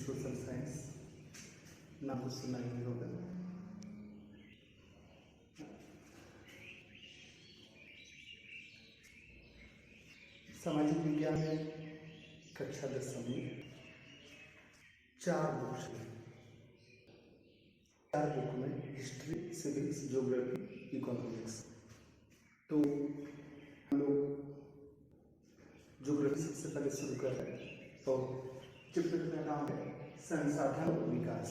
Social science नाम तो सुना ही होगा। सामाजिक विज्ञान में कक्षा 10 में 4 बुक्स हैं। 4 बुक में हिस्ट्री, सिविक्स, ज्योग्राफी, इकोनॉमिक्स। तो हम लोग ज्योग्राफी सबसे पहले शुरू कर रहे हैं। तो चैप्टर का नाम है संसाधन और विकास।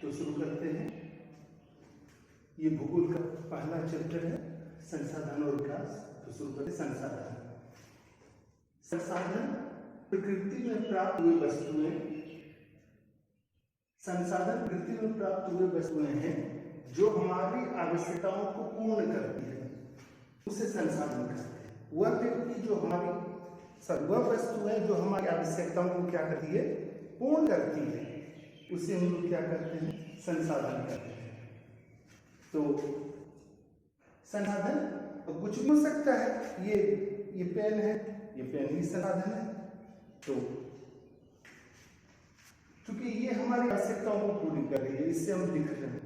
तो शुरू करते हैं। ये भूगोल का पहला चैप्टर है, संसाधन और विकास। तो शुरू करते संसाधन। संसाधन प्रकृति में प्राप्त हुए वस्तुएं, संसाधन प्रकृति में प्राप्त हुए वस्तुएं हैं जो हमारी आवश्यकताओं को पूर्ण करती है, उसे संसाधन कहते हैं। वह व्यक्ति जो हमारी वह वस्तु है जो हमारी आवश्यकताओं को क्या करती है, पूर्ण करती है, उसे हम लोग क्या करते हैं, संसाधन कहते हैं। तो संसाधन कुछ भी हो सकता है। ये पेन है, ये पेन ही संसाधन है। तो क्योंकि ये हमारी आवश्यकताओं को पूरी कर रही है, इससे हम लिख रहे हैं,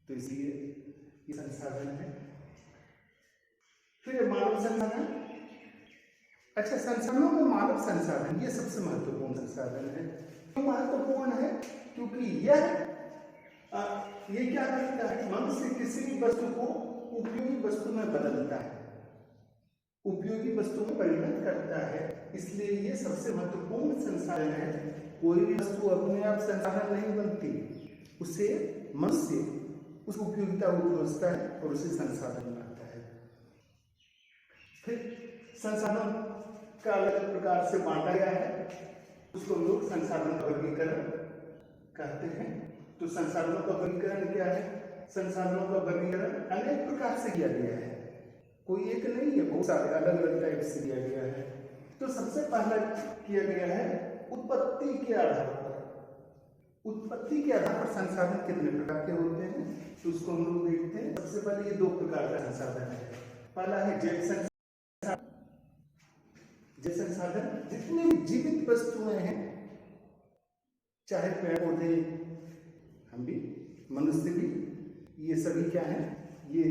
तो इसलिए ये संसाधन है। फिर मानव संसाधन। अच्छा, संसाधनों में मानव संसाधन ये सबसे महत्वपूर्ण संसाधन है। क्यों महत्वपूर्ण है? क्योंकि ये क्या करता है, मनुष्य किसी भी वस्तु को उपयोगी वस्तु में बदलता है, उपयोगी वस्तु में परिणत करता है। इसलिए ये सबसे महत्वपूर्ण संसाधन है। कोई भी वस्तु अपने आप संसाधन नहीं बनती, उसे मनुष्य उस उपयोगिता को खोजता है और उसे संसाधन बनाता है। फिर संसाधन का अलग प्रकार से बांटा गया है, उसको लोग संसाधन का वर्गीकरण कहते हैं। तो संसाधनों का वर्गीकरण क्या है? संसाधनों का वर्गीकरण अनेक प्रकार से किया गया है, कोई एक नहीं है, बहुत सारे अलग अलग टाइप से किया गया है। तो सबसे पहला किया गया है उत्पत्ति के आधार पर। उत्पत्ति के आधार पर संसाधन कितने प्रकार के होते हैं, तो उसको हम लोग देखते हैं। सबसे पहले ये 2 प्रकार का संसाधन है। पहला है जैव संसाधन। जैव संसाधन जितनी भी जीवित वस्तुएं हैं, चाहे पेड़ पौधे, हम भी, मनुष्य भी, ये सभी क्या है, ये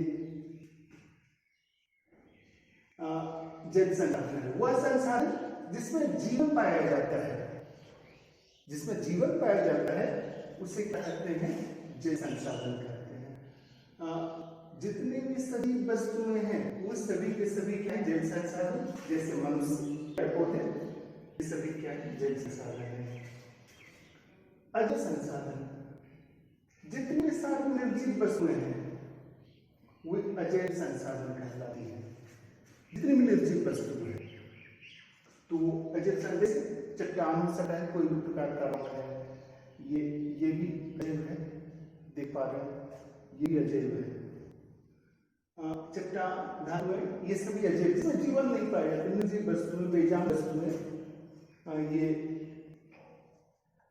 जैव संसाधन है। वह संसाधन जिसमें जीवन पाया जाता है, जिसमें जीवन पाया जाता है उसे क्या कहते हैं, जैव संसाधन कहते हैं। जितनी भी सभी वस्तुएं हैं वो सभी के सभी क्या है, जैव संसाधन। जैसे मनुष्य, पेड़ पौधे, ये सभी क्या है, जैव संसाधन है। अजैव संसाधन, जितनी सारी निर्जीव वस्तुएं हैं वो अजैव संसाधन कहलाती है। जितनी भी निर्जीव वस्तुएं हैं तो अजैव संसाधन। चट्टान सटा है, कोई भी प्रकार का रॉक है, ये भी अजैव है, देख पा रहे हैं, ये भी अजैव है। चट्टान, धातु, ये सभी अजैव, इसमें जीवन नहीं पाया जाता, निर्जीव वस्तुएं, बेजान वस्तुएं, ये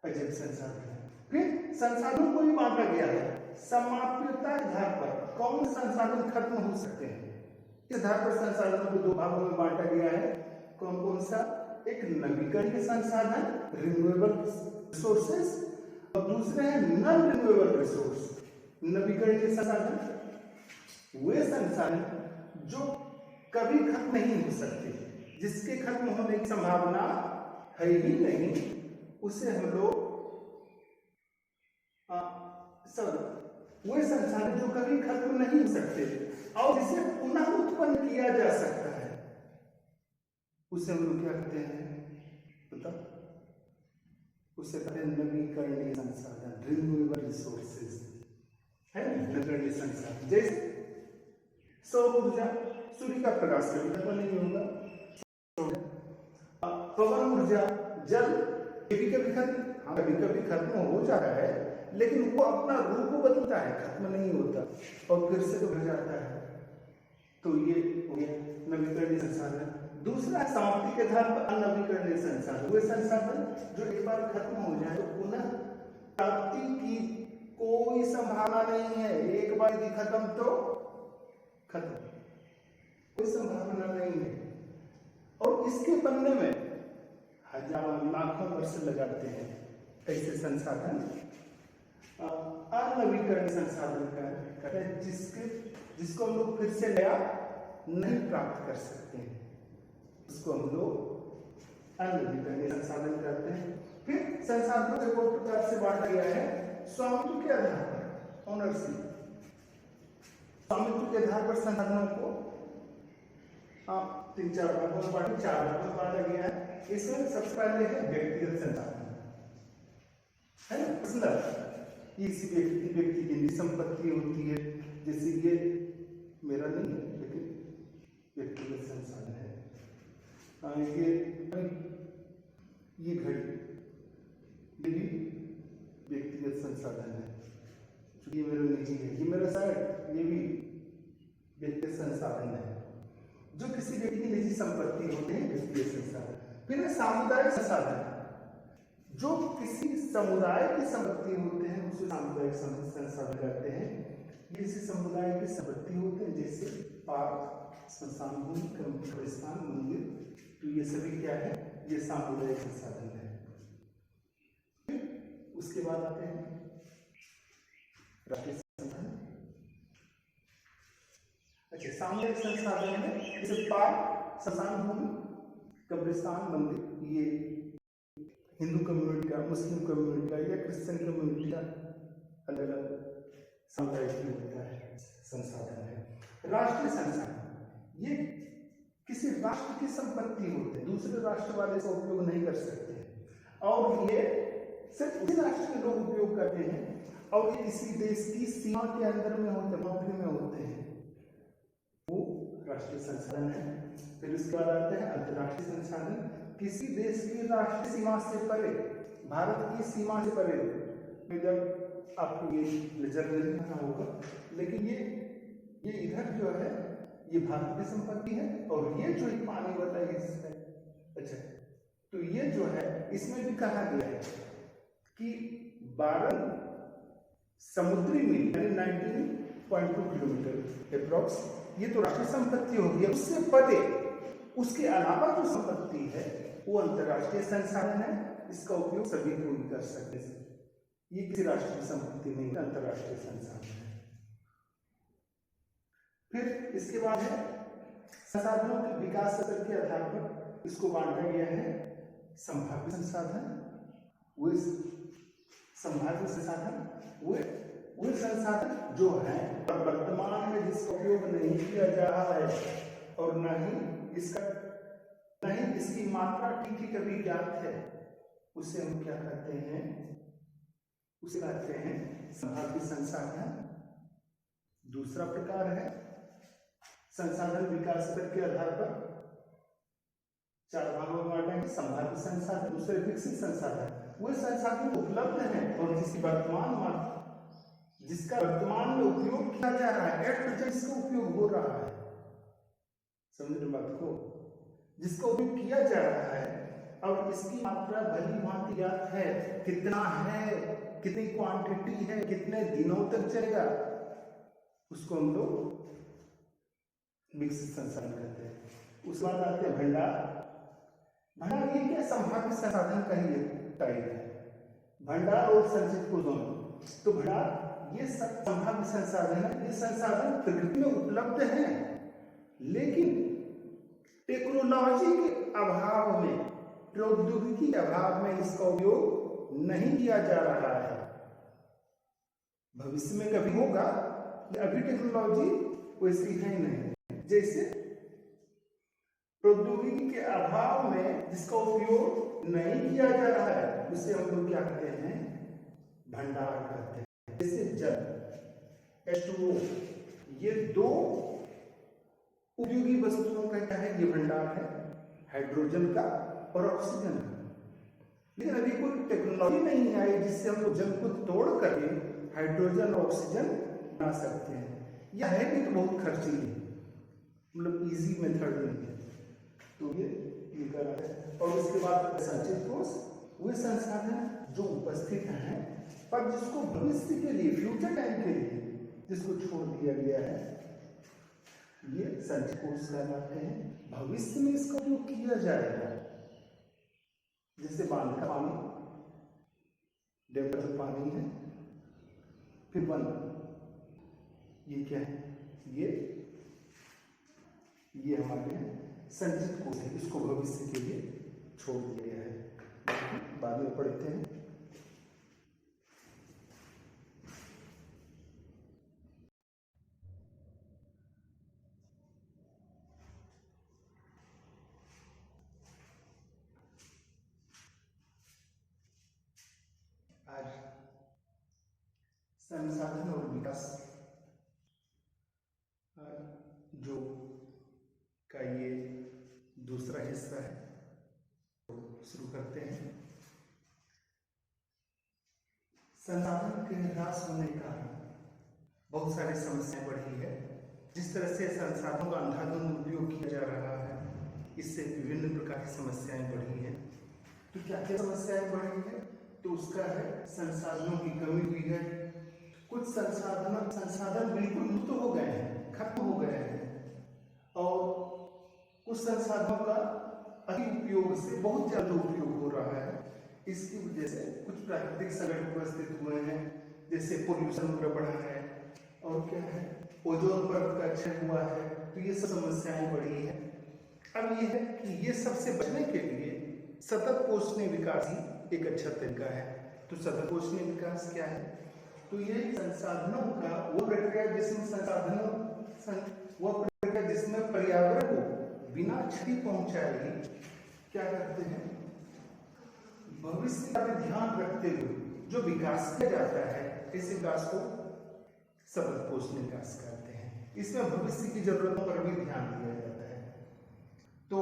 अजैव संसाधन है। फिर संसाधनों को भी बांटा गया है समाप्यता के आधार पर। कौन संसाधन खत्म हो सकते हैं, इस आधार पर संसाधनों को 2 भागों में बांटा गया है। कौन कौन सा? एक नवीकरणीय संसाधन, रिन्यूएबल रिसोर्सेस, और दूसरे हैं नॉन रिन्यूएबल रिसोर्स। नवीकरणीय संसाधन वे संसाधन जो कभी खत्म नहीं हो सकते, जिसके खत्म होने की संभावना है ही नहीं, उसे हम लोग वे संसाधन जो कभी खत्म नहीं हो सकते और जिसे पुनः उत्पन्न किया जा सकता है, उसे हम लोग क्या कहते हैं, बताओ? उसे कहते हैं नवीकरणीय संसाधन, रिन्यूएबल रिसोर्सेज है, नवीकरणीय संसाधन। जैसे सौर ऊर्जा, सूर्य का प्रकाश कभी खत्म नहीं होगा। पवन ऊर्जा, जल, कभी कभी खत्म हो जाता है, लेकिन वो अपना रूप बदलता है, खत्म नहीं होता और फिर से तो भर जाता है। तो ये नवीकरणीय संसाधन। दूसरा समाप्ति के आधार पर अनवीकरणीय संसाधन, वे संसाधन जो एक बार खत्म हो जाए तो पुनः प्राप्ति की कोई संभावना नहीं है। एक बार यदि खत्म तो खत्म, कोई संभावना नहीं है। और इसके बनने में हजारों लाखों वर्ष लगाते हैं, ऐसे संसाधन अनवीकरणीय संसाधन कहते हैं, जिसको हम लोग फिर से नया नहीं प्राप्त कर सकते हैं, उसको हम लोग अनवीकरणीय संसाधन कहते हैं। फिर संसाधनों को दो प्रकार से बांटा गया है, स्वामित्व के आधार पर, ओनरशिप। स्वामित्व के आधार पर संसाधनों को 3-4 भागों में बांटा, 4 भागों में बांटा गया है। इसमें सबसे पहले है व्यक्तिगत संसाधन, है ना, मतलब किसी व्यक्ति की निजी संपत्ति होती है, जैसे ये मेरा नहीं है लेकिन व्यक्तिगत संसाधन है। ये घड़ी ये भी व्यक्तिगत संसाधन है, ये मेरा निजी है। ये मेरा शर्ट, ये भी व्यक्तिगत संसाधन है, जो किसी व्यक्ति की निजी संपत्ति होते हैं, व्यक्तिगत संसाधन। फिर है सामुदायिक संसाधन, जो किसी समुदाय की संपत्ति होते हैं, उसे सामुदायिक संसाधन कहते हैं। ये किसी समुदाय की संपत्ति होते हैं, जैसे पार्क, श्मशान भूमि, कब्रिस्तान, मंदिर, तो ये सभी क्या है, ये सामुदायिक संसाधन है। फिर उसके बाद आते हैं राष्ट्रीय संसाधन। अच्छा, सामुदायिक संसाधन है जैसे पार्क, श्मशान भूमि, कब्रिस्तान, मंदिर, ये हिंदू कम्युनिटी का, मुस्लिम कम्युनिटी का या क्रिश्चियन कम्युनिटी का अलग अलग सामुदायिक होता है, संसाधन है। राष्ट्रीय संसाधन, ये किसी राष्ट्र की संपत्ति होते हैं, दूसरे राष्ट्र वाले इसका उपयोग नहीं कर सकते हैं, और ये सिर्फ उसी राष्ट्र के लोग उपयोग करते हैं, और ये किसी देश की सीमा के अंदर में होते हैं, बाउंड्री में होते हैं, वो राष्ट्रीय संसाधन है। फिर उसके बाद आते हैं अंतर्राष्ट्रीय संसाधन, किसी देश की राष्ट्रीय सीमा से परे, भारत की सीमा से परे, इधर आपको ये नजर नहीं आना होगा, लेकिन ये इधर जो है ये भारत की संपत्ति है, और ये जो पानी वाला हिस्सा है, अच्छा, तो ये जो है इसमें भी कहा गया है कि 12 समुद्री मील यानी 19.2 किलोमीटर अप्रॉक्स, ये तो राष्ट्रीय संपत्ति होगी। उससे परे, उसके अलावा जो संपत्ति है वो अंतर्राष्ट्रीय संसाधन है, इसका उपयोग सभी कोई कर सकते हैं। ये किसी राष्ट्रीय संपत्ति नहीं, अंतर्राष्ट्रीय संसाधन है। फिर इसके बाद है संसाधनों के विकास स्तर के आधार पर इसको बांटा गया है संभाव्य संसाधन, वो संभाव्य संसाधन वो संसाधन जो है वर्तमान में जिसका उपयोग नहीं किया जा रहा है, और न ही इसकी मात्रा ठीक ठीक अभी ज्ञात है, उसे हम क्या कहते हैं, उसे कहते हैं संभाव्य संसाधन। दूसरा प्रकार है संसाधन विकास स्तर के आधार पर 4 भागों में बांटा है, संभाव्य संसाधन, दूसरे विकसित संसाधन, वो संसाधन उपलब्ध हैं और जिसका वर्तमान में उपयोग किया जा रहा है, एट प्रेजेंट इसका उपयोग हो रहा है, समझ रहे बात को, जिसका उपयोग किया जा रहा है, और इसकी मात्रा भली भांति ज्ञात है, कितना है, कितनी क्वांटिटी है, कितने दिनों तक चलेगा, उसको हम लोग विकसित संसाधन कहते हैं। उसके बाद आते हैं भंडार ये क्या संभाव्य संसाधन का ही टाइप है, भंडार और संचित को दोनों। तो भंडार ये संभाव्य संसाधन है, ये संसाधन प्रकृति में उपलब्ध है, लेकिन टेक्नोलॉजी के अभाव में, प्रौद्योगिकी के अभाव में इसका उपयोग नहीं किया जा रहा है। भविष्य में कभी होगा, अभी टेक्नोलॉजी वैसी है नहीं। जैसे प्रौद्योगिकी के अभाव में जिसका उपयोग नहीं किया जा रहा है, उसे हम लोग क्या कहते हैं, भंडार कहते हैं। जैसे जल, H2O, ये 2 उपयोगी वस्तुओं का क्या है, ये भंडार है, हाइड्रोजन का और ऑक्सीजन का। लेकिन अभी कोई टेक्नोलॉजी नहीं आई जिससे हम लोग जल को तोड़ करके हाइड्रोजन और ऑक्सीजन बना सकते हैं। यह है भी तो बहुत खर्चीली, मतलब इजी मेथड नहीं है, तो ये कर रहा है। और उसके बाद संचित कोष, वे संसाधन जो उपस्थित हैं पर जिसको भविष्य के लिए, फ्यूचर टाइम के लिए जिसको छोड़ दिया गया है, ये संचित कोष कहलाते हैं। भविष्य में इसका उपयोग किया जाएगा, जैसे बांध का पानी, डेल्टा जो पानी है, फिर वन, ये क्या है, ये हमारे यहाँ संचित कोश है, इसको भविष्य के लिए छोड़ दिया गया है, बाद में पढ़ते हैं। आज संसाधन और विकास जो का ये दूसरा हिस्सा है, तो शुरू करते हैं। संसाधन के ह्रास होने के कारण बहुत सारी समस्याएं बढ़ी है। जिस तरह से संसाधनों का अंधाधुंध उपयोग किया जा रहा है, इससे विभिन्न प्रकार की समस्याएं बढ़ी हैं। तो क्या क्या समस्याएं बढ़ी है? तो उसका है संसाधनों की कमी हुई है। कुछ संसाधन बिल्कुल लुप्त हो गए हैं, खत्म हो गए हैं, और कुछ संसाधनों का अति उपयोग से बहुत ज्यादा उपयोग हो रहा है। इसकी वजह से कुछ प्राकृतिक संकट उपस्थित हुए हैं, जैसे पोल्यूशन बढ़ा है, और क्या है, ओजोन परत का क्षय हुआ है। तो ये सब समस्याएं बढ़ी है। अब ये है कि ये सबसे बचने के लिए सतत पोषणीय विकास ही एक अच्छा तरीका है। तो सतत पोषणीय विकास क्या है? तो ये संसाधनों का वो प्रक्रिया जिसमें पर्यावरण को बिना क्षति पहुंचाए क्या करते हैं, भविष्य का ध्यान रखते हुए जो विकास किया जाता है, इस विकास को सतत पोषणीय विकास कहते हैं। इसमें भविष्य की जरूरतों पर भी ध्यान दिया जाता है। तो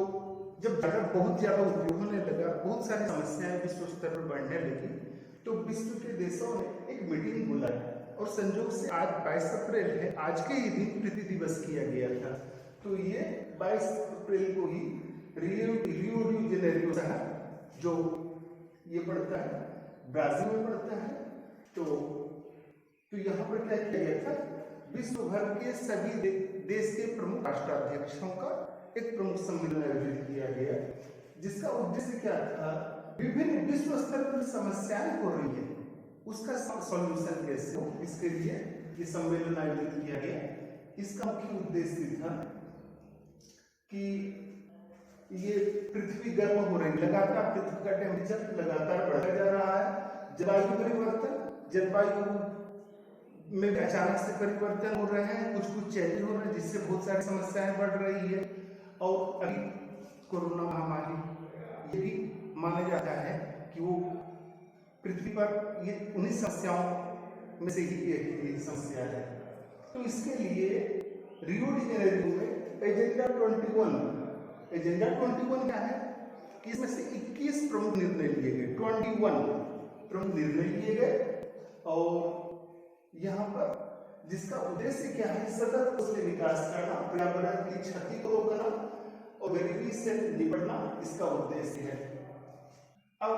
जब बहुत ज्यादा उपयोग होने लगा, बहुत सारी समस्याएं विश्व स्तर पर बढ़ने लगी, तो विश्व के देशों ने एक मीटिंग बुलाई, और संयोग से आज 22 अप्रैल है, आज के ही दिन पृथ्वी दिवस किया गया था। तो ये 22 अप्रैल को ही रियो डी जेनेरियो शहर, जो ये पड़ता है ब्राजील में पड़ता है, तो यहाँ पर क्या किया गया था, विश्व भर के सभी देश के प्रमुख राष्ट्राध्यक्षों का एक प्रमुख सम्मेलन आयोजित किया गया, जिसका उद्देश्य क्या था, विभिन्न विश्व स्तर पर समस्याएं हो रही है, उसका सॉल्यूशन कैसे हो, इसके लिए ये सम्मेलन आयोजित किया गया। इसका मुख्य उद्देश्य था कि ये पृथ्वी गर्म हो रही है, लगातार पृथ्वी का टेम्परेचर लगातार बढ़ता जा रहा है, जलवायु परिवर्तन, जलवायु में अचानक से परिवर्तन हो रहे हैं, कुछ चेंज हो रहे हैं, जिससे बहुत सारी समस्याएं बढ़ रही है। और अभी कोरोना महामारी, ये भी माना जाता है कि वो पृथ्वी पर ये उन्हीं समस्याओं में से ही एक समस्या है। तो इसके लिए रियो डी जेनेरियो में एजेंडा 21 क्या है कि इसमें से 21 प्रमुख निर्णय लिए गए, 21 प्रमुख निर्णय लिए गए, और यहाँ पर जिसका उद्देश्य क्या है, सतत पोषणीय विकास करना, पर्यावरण की क्षति को रोकना और गरीबी से निपटना, इसका उद्देश्य है। अब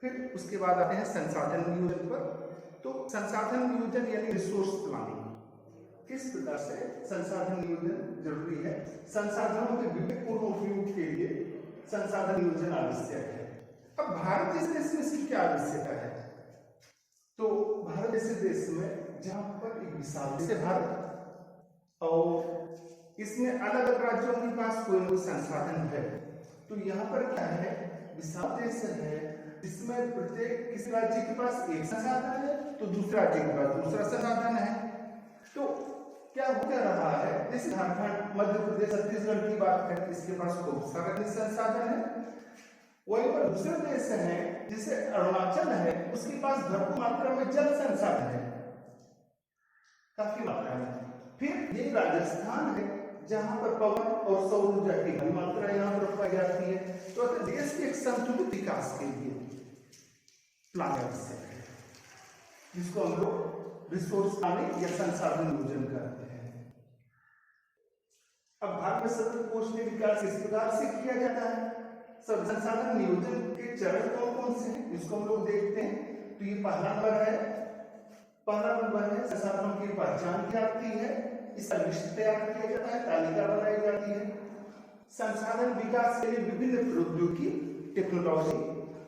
फिर उसके बाद आते हैं संसाधन नियोजन पर। तो संसाधन नियोजन यानी रिसोर्स प्लानिंग, किस प्रकार से संसाधन नियोजन जरूरी है, संसाधनों के विवेकपूर्ण उपयोग के लिए संसाधन नियोजन आवश्यक है। अब भारत जैसे देश में इसकी क्या आवश्यकता है? तो भारत जैसे देश में, जहां पर एक विशाल देश है भारत, और इसमें अलग अलग राज्यों के पास कोई कोई संसाधन है, तो यहाँ पर क्या है, विशाल देश है, इसमें प्रत्येक किसी राज्य के पास एक संसाधन है, तो दूसरे राज्य के पास दूसरा संसाधन है। तो क्या हो क्या रहा है, जैसे झारखंड, मध्य प्रदेश, छत्तीसगढ़ की बात करें, इसके पास खूब सारे संसाधन है। वहीं पर दूसरे देश हैं, जैसे अरुणाचल है, उसके पास भरपूर मात्रा में जल संसाधन है, काफी मात्रा में। फिर ये राजस्थान है, जहां पर पवन और सौर ऊर्जा की बड़ी मात्रा यहाँ पर पाई जाती है। तो देश के एक संतुलित विकास के लिए प्लान आवश्यक है, जिसको हम लोग रिसोर्स प्लानिंग या संसाधन नियोजन कहते हैं। अब भारत में सतत पोषणीय विकास इस प्रकार से किया जाता है। सब संसाधन नियोजन के चरण कौन कौन से हैं, इसको हम लोग देखते हैं। तो ये पहला नंबर है संसाधनों की पहचान की जाती है, इसका लिस्ट तैयार किया जाता है, तालिका बनाई जाती है। संसाधन विकास के लिए विभिन्न प्रौद्योगिकी, टेक्नोलॉजी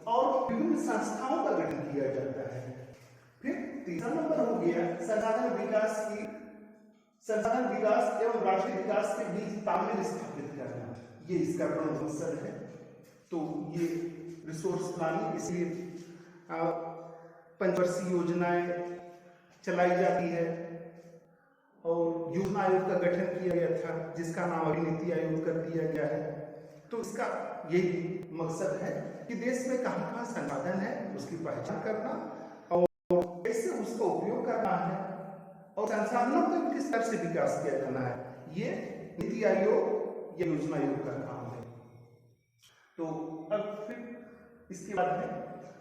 और विभिन्न संस्थाओं का गठन किया जाता है। फिर तीसरा नंबर हो गया संसाधन विकास एवं राष्ट्रीय विकास के बीच तालमेल स्थापित करना, ये इसका प्रमुख मकसद है। तो ये रिसोर्स प्लानिंग, इसलिए पंचवर्षीय योजनाएं चलाई जाती है और योजना आयोग का गठन किया गया था जिसका नाम अभी नीति आयोग कर दिया गया है। तो इसका यही मकसद है कि देश में कहाँ कहाँ संसाधन है उसकी पहचान करना और कैसे उसका उपयोग करना है और संसाधनों का किस तरह से विकास किया जाना है, ये नीति आयोग या योजना आयोग का काम है। तो अब फिर इसके बाद है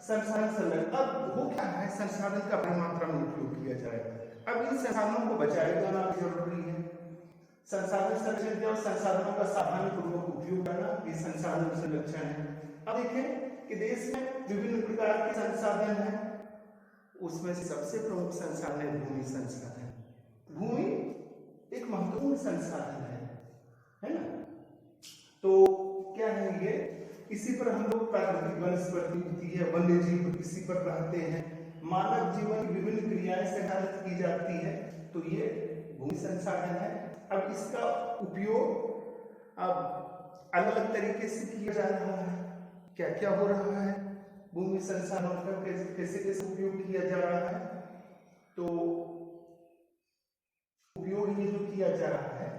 संसाधन संरक्षण। अब वो क्या है, संसाधन का बड़ी मात्रा में उपयोग किया जाए। अब इन संसाधनों को बचाया जाना जरूरी है। संसाधन संरक्षण और संसाधनों का सावधानीपूर्वक उपयोग करना, ये संसाधन संरक्षण है। अब देखें कि देश में विभिन्न प्रकार के संसाधन हैं, उसमें से सबसे प्रमुख संसाधन है भूमि संसाधन। भूमि एक महत्वपूर्ण संसाधन है ना। तो क्या है ये, इसी पर हम लोग प्राकृतिक वनस्पति होती है, वन्य जीव इसी पर रहते हैं, मानव जीवन की विभिन्न क्रियाएं संचालित की जाती है, तो ये भूमि संसाधन है। अब इसका उपयोग अब अलग अलग तरीके से किया जा रहा है। क्या क्या हो रहा है, भूमि संसाधनों का कैसे कैसे उपयोग किया जा रहा है। तो उपयोग ये जो किया जा रहा है,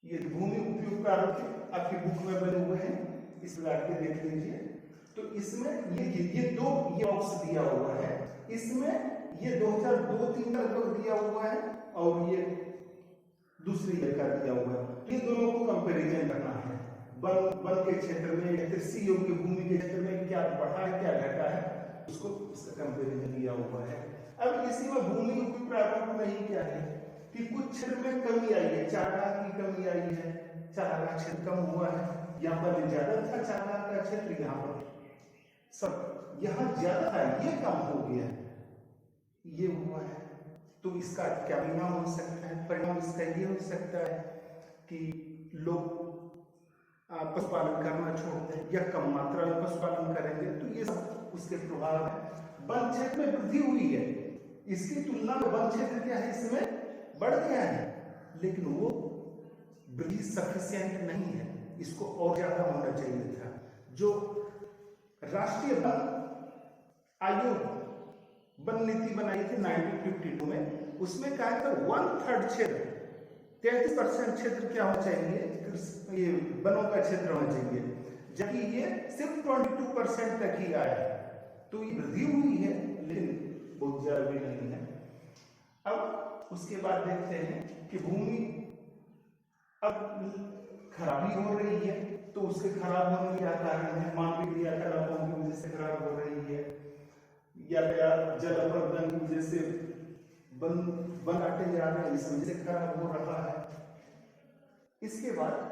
ये भूमि उपयोग प्रारूप आपकी बुक में बने हुए हैं, इस प्रकार के देख लीजिए। तो इसमें ये दो ये बॉक्स दिया हुआ है, इसमें ये 2002-3 का लगभग दिया हुआ है और ये दूसरी का दिया हुआ है। ये दोनों को कंपैरिजन करना है। वन के क्षेत्र में या कृषि योग्य भूमि के क्षेत्र में क्या बढ़ा है क्या घटा है, उसको इसका कंपैरिजन दिया हुआ है। अब इसी में भूमि उपयोग प्रारूप में ही क्या है कि कुछ क्षेत्र में कमी आई है, चारागाह की कमी आई है, चारागाह क्षेत्र कम हुआ है। यहाँ पर ज्यादा था चारागाह का क्षेत्र, यहाँ पर सब यहाँ ज्यादा था, ये कम हो गया, ये हुआ है। तो इसका क्या परिणाम हो सकता है, परिणाम इसका ये हो सकता है कि लोग पशुपालन करना छोड़ दें या कम मात्रा में पशुपालन करेंगे, तो ये सब उसके प्रभाव है। वन क्षेत्र में वृद्धि हुई है, इसकी तुलना में वन क्षेत्र क्या है, इसमें बढ़ गया है, लेकिन वो वृद्धि सफिशिएंट नहीं है, इसको और ज्यादा होना चाहिए था। जो राष्ट्रीय वन आयोग वन नीति बनाई थी 1952 में, उसमें कहा था 1/3 क्षेत्र 33% क्षेत्र क्या होना चाहिए, ये वनों का क्षेत्र होना चाहिए, जबकि ये सिर्फ 22% तक ही आया। तो ये वृद्धि हुई है लेकिन बहुत ज्यादा भी नहीं है। अब उसके बाद देखते हैं कि भूमि अब खराबी हो रही है, तो उसके खराब होने का क्या कारण है, मानवीय क्रियाकलापों की वजह से खराब हो रही है, या जल अप्रदन की वजह से वन काटे जा रहे हैं, इस वजह से खराब हो रहा है। इसके बाद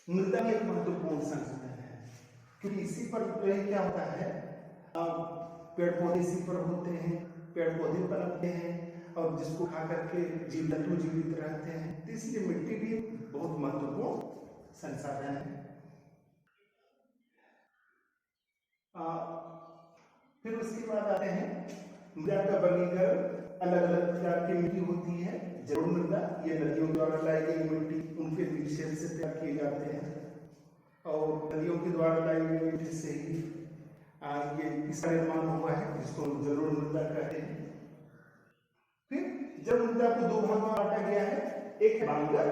मृदा एक महत्वपूर्ण संसाधन है, क्योंकि इसी पर क्या होता है, पेड़ पौधे इसी पर होते हैं, पेड़ पौधे पनपते हैं और जिसको खा करके जीव जंतु जीवित रहते हैं, तो इसलिए मिट्टी भी बहुत महत्वपूर्ण संसाधन है। फिर उसके बाद आते हैं मृदा का वर्गीकरण। अलग अलग प्रकार की मिट्टी होती है, जरूर मृदा ये नदियों द्वारा लाई गई मिट्टी, उनके विशेष से तैयार किए जाते हैं और नदियों के द्वारा लाई गई मिट्टी से ही ये इसका निर्माण हुआ है, जिसको जरूर मृदा कहते हैं। फिर जब मृदा को दो भाग में बांटा गया है, एक है बांगर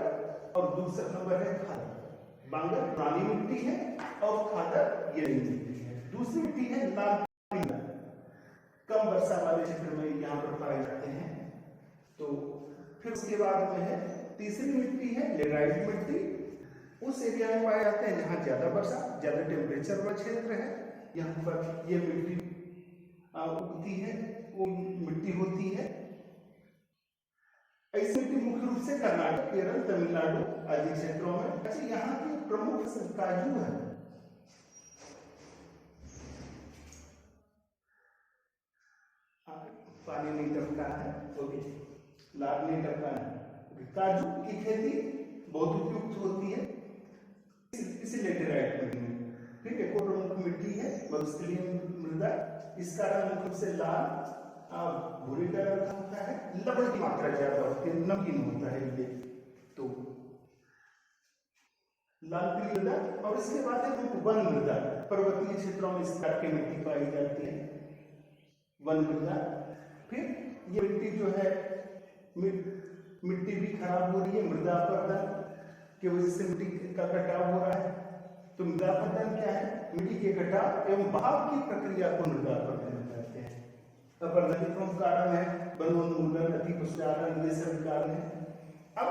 और दूसरा नंबर है खादर। बांगर पुरानी मिट्टी है और खादर ये नई मिट्टी है। दूसरी मिट्टी है लाल, कम वर्षा वाले क्षेत्र में यहाँ पर पाए जाते हैं। तो फिर उसके बाद में है तीसरी मिट्टी है लेटराइट मिट्टी, उस एरिया में पाए जाते हैं जहाँ ज्यादा वर्षा ज्यादा टेम्परेचर वाला क्षेत्र है, यहाँ पर ये मिट्टी उगती है, वो मिट्टी होती है। ऐसी मिट्टी मुख्य रूप से कर्नाटक, केरल, तमिलनाडु आदि क्षेत्रों में। अच्छा, यहाँ की प्रमुख फसल काजू है। पानी नहीं टपका है, ओके, लाभ नहीं टपका है। काजू की खेती बहुत उपयुक्त होती है इसी लेटेराइट मिट्टी में। फिर एक और प्रमुख मिट्टी है मरुस्थलीय मृदा, इसका रंग मुख्य से लाल भूरे कलर का होता है, लवण की मात्रा ज्यादा होती है, नमकीन होता है ये। तो लाल पीली मृदा, और इसके बाद है वन मृदा, पर्वतीय क्षेत्रों में इस प्रकार की मिट्टी पाई जाती है, वन मृदा। फिर ये मिट्टी जो है मिट्टी भी खराब हो रही है, मृदा अपरदन की वजह से मिट्टी का कटाव हो रहा है। तो मृदा अपरदन क्या है? मिट्टी के कटाव एवं बहाव की प्रक्रिया को मृदा अपरदन कहते हैं। अपरदन के प्रमुख कारण है वनोन्मूलन, अतिपशुचारण, ये सभी कारण है। अब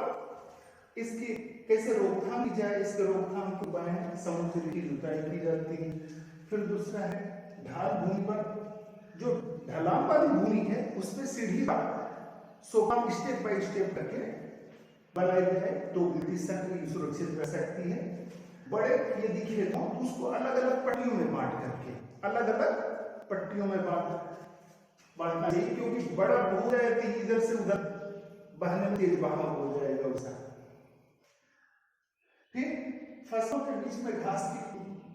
इसकी कैसे रोकथाम की जाए, इसके रोकथाम के उपाय हैं, समुद्र की जुताई की जाती है। फिर दूसरा है ढाल भूमि पर, जो ढलान वाली भूमि है उस पर सीढ़ी सोपान स्टेप बाय स्टेप करके बनाई जाए तो मिट्टी सुरक्षित रह सकती है। बड़े यदि खेत हो उसको अलग अलग पट्टियों में बांट करके अलग अलग पट्टियों में बांटना चाहिए, क्योंकि बड़ा हो जाए कि इधर से उधर बहने में तेज बहाव हो जाएगा उसका। फिर फसलों के बीच में घास की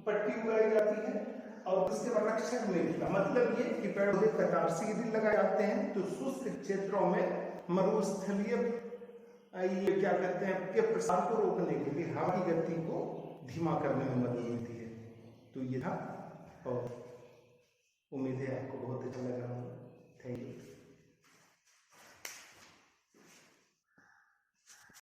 पट्टी उगाई जाती है, और उसके बाद रक्षक मेखला, मतलब ये कि पेड़ पौधे कतार से यदि लगाए जाते हैं तो शुष्क क्षेत्रों में मरुस्थलीय ये क्या कहते हैं के प्रसार को रोकने के लिए हवा की गति को धीमा करने में मदद मिलती है। तो ये था, और उम्मीद है आपको बहुत अच्छा लगा होगा। Thank you.